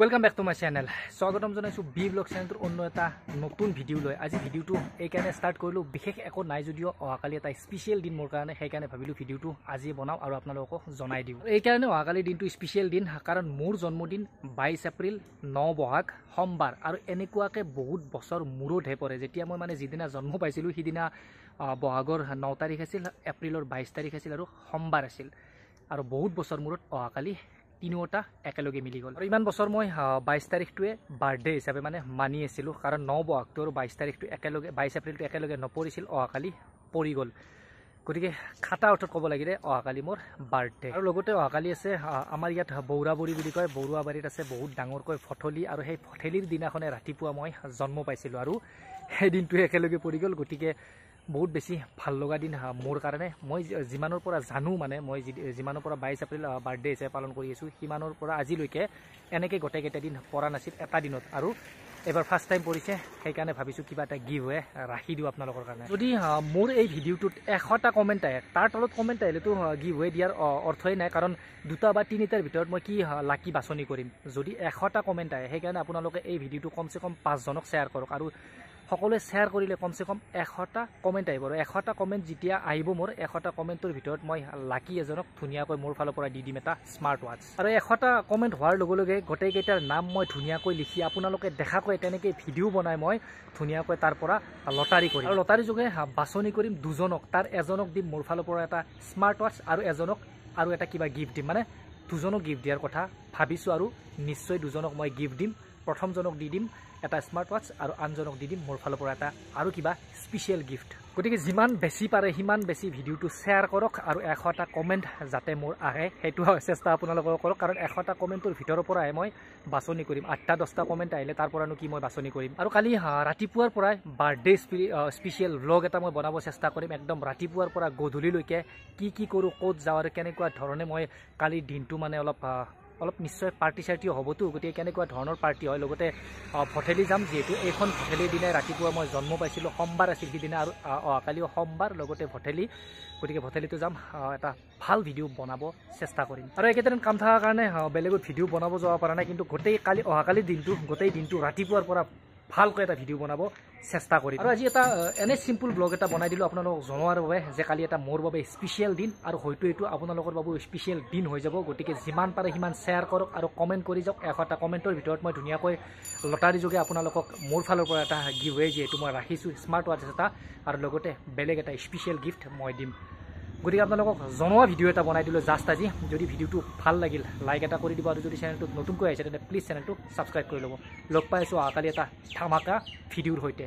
Welcome back to my channel. স্বাগতম জনাইছো B blog চ্যানেলটোৰ অন্য এটা নতুন ভিডিও লৈ আজি ভিডিওটো এই কাৰণে ষ্টাৰ্ট কৰিলো বিশেষ একো নাই যদিও অহাকালি এটা স্পেশাল দিন মোৰ কাৰণে সেই কাৰণে ভাবিলো ভিডিওটো আজি বনাও আৰু আপোনালোকক জনাই দিও এই কাৰণে অহাকালি দিনটো স্পেশাল দিন কাৰণ মোৰ জন্মদিন 22 এপ্ৰিল 9 বহাগ সোমবাৰ আৰু এনেকুৱাকে বহুত বছৰ মূৰত হে পৰে যেতিয়া মই মানে যিদিনা জন্ম পাইছিলো সিদিনা বহাগৰ 9 তাৰিখ আছিল এপ্ৰিলৰ 22 তাৰিখ আছিল আৰু সোমবাৰ আছিল আৰু বহুত বছৰ মূৰত অহাকালি তিনিওটা একেলগে মিলি গল আৰু ইমান বছৰ মই 22 তাৰিখটোৱে বাৰ্থডে হিচাপে মানে মানি আছিলো কাৰণ 9 বহাগটো আৰু 22 তাৰিখটো একেলগে 22 এপ্ৰিলটো একেলগে নপৰিছিল অহাকালি পৰি গল গতিকে খাটা অৰ্থত ক'ব লাগিলে অহাকালি মোৰ বাৰ্থডে আৰু লগতে অহাকালি আছে আমাৰ ইয়াত বৌৰাবৰী বুলি কয় বৰুৱাবাৰীত আছে বহুত ডাঙৰকৈ ফঠলি আৰু সেই ফঠলিৰ দিনাখনে ৰাতিপুৱা মই জন্ম পাইছিলো আৰু সেই দিনটো একেলগে পৰি গল গতিকে বহুত বেছি ভাল লগা দিন মোৰ কাৰণে মই জিমানৰ পৰা জানো মানে মই জিমানৰ পৰা 22 এপ্ৰিল বাৰ্থডে হিচাপে পালন কৰি আছো সিমানৰ পৰা আজিলৈকে এনেকে গোটেইকেইটা দিন পৰা নাছিল এটা দিনত আৰু এবাৰ ফাৰ্স্ট টাইম পৰিছে সেই কাৰণে ভাবিছো কিবা এটা গিভ হে ৰাখি দিও আপোনালোকৰ কাৰণে যদি মোৰ এই ভিডিওটোত 100টা কমেন্ট আহে তাৰ তলত কমেন্ট আহিলে তো গিভ হে দিয়াৰ অৰ্থই নাই কাৰণ দুটা বা তিনিটাৰ ভিতৰত মই কি লাকি বাছনি কৰিম যদি 100টা কমেন্ট আহে সেই কাৰণে আপোনালোকে এই ভিডিওটো কমসে কম 5 জনক শেয়াৰ কৰক আৰু সকলোৱে শেয়াৰ কৰিলে কমসে কম 100টা কমেন্ট আহিব আৰু 100টা কমেন্ট যেতিয়া আহিব মোৰ 100টা কমেন্টৰ ভিতৰত মই লাকি এজনক ধুনিয়াকৈ মোৰ ফালৰ পৰা দি দিম এটা স্মাৰ্ট ওৱাচ আৰু 100টা কমেন্ট হোৱাৰ লগে লগে গোটেইকেইটাৰ নাম মই ধুনিয়াকৈ লিখি আপোনালোকে দেখাকৈ তেনেকৈ ভিডিও বনাই মই ধুনিয়াকৈ তাৰ পৰা লটাৰী কৰিম আৰু লটাৰী যোগে বাছনি কৰিম দুজনক তাৰ এজনক দিম মোৰ ফালৰ পৰা এটা স্মাৰ্ট ওৱাচ আৰু এজনক আৰু এটা কিবা গিফ্ট দিম মানে দুজনক গিফ্ট দিয়াৰ কথা ভাবিছো আৰু নিশ্চয় দুজনক মই গিফ্ট দিম প্ৰথমজনক দি দিম এটা স্মাৰ্ট ওৱাচ আৰু আনজনক দি দিম মোৰ ফালৰ পৰা এটা আৰু কিবা স্পেশাল গিফ্ট গতিকে যিমান বেছি পাৰে সিমান বেছি ভিডিওটো শেয়াৰ কৰক আৰু 100টা কমেন্ট যাতে মোৰ আহে সেইটো চেষ্টা আপোনালোকে কৰক কাৰণ 100টা কমেন্টৰ ভিতৰৰ পৰা মই বাছনি কৰিম 8টা 10টা কমেন্ট আহিলে তাৰ পৰানো কি মই বাছনি কৰিম আৰু কালি ৰাতিপুৱাৰ পৰা বাৰ্থডে স্পেশাল ব্লগ এটা মই বনাব চেষ্টা কৰিম একদম ৰাতিপুৱাৰ পৰা গধূলিলৈকে কি কৰো ক'ত যাওঁ আৰু কেনেকুৱা ধৰণে মই কালি দিনটো মানে অলপ নিশ্চয় পাৰ্টি চাৰ্টিও হ'বতো গতিকে কেনেকুৱা ধৰণৰ পাৰ্টি হয় লগতে ফঠেলি যাম যিহেতু এইখন ফঠেলিৰ দিনাই ৰাতিপুৱা মই জন্ম পাইছিলোঁ সোমবাৰ আছিল সিদিনা আৰু অহাকালিও সোমবাৰ লগতে ফঠেলি গতিকে ফঠেলিটো যাম এটা ভাল ভিডিঅ' বনাব চেষ্টা কৰিম আৰু একেদিন কাম থকাৰ কাৰণে বেলেগত ভিডিঅ' বনাব যাব পৰা নাই কিন্তু অহাকালিৰ দিনটো গোটেই দিনটো ৰাতিপুৱাৰ পৰা ভালকৈ এটা ভিডিঅ' বনাব চেষ্টা কৰিম আৰু আজি এটা এনে সিম্পল ব্লগ এটা বনাই দিলোঁ আপোনালোকক জনোৱাৰ বাবে যে কালি এটা মোৰ বাবে স্পেশাল দিন আৰু হয়তো এইটো আপোনালোকৰ বাবে স্পেশাল দিন হৈ যাব গতিকে যিমান পাৰে সিমান শ্বেয়াৰ কৰক আৰু কমেণ্ট কৰি যাওক 100টা কমেণ্টৰ ভিতৰত মই ধুনীয়াকৈ লটাৰী যোগে আপোনালোকক মোৰ ফালৰ পৰা এটা গিভ ৱে যিহেতু মই ৰাখিছোঁ স্মাৰ্ট ওৱাচ এটা আৰু লগতে বেলেগ এটা স্পেশাল গিফ্ট মই দিম গতিকে আপোনালোকক জনোৱা ভিডিঅ' এটা বনাই দিলোঁ জাষ্ট আজি যদি ভিডিঅ'টো ভাল লাগিল লাইক এটা কৰি দিব আৰু যদি চেনেলটোত নতুনকৈ আহিছে তেন্তে প্লিজ চেনেলটো ছাবস্ক্ৰাইব কৰি ল'ব লগ পাই আছোঁ অহাকালি এটা ধামাকা ভিডিঅ'ৰ সৈতে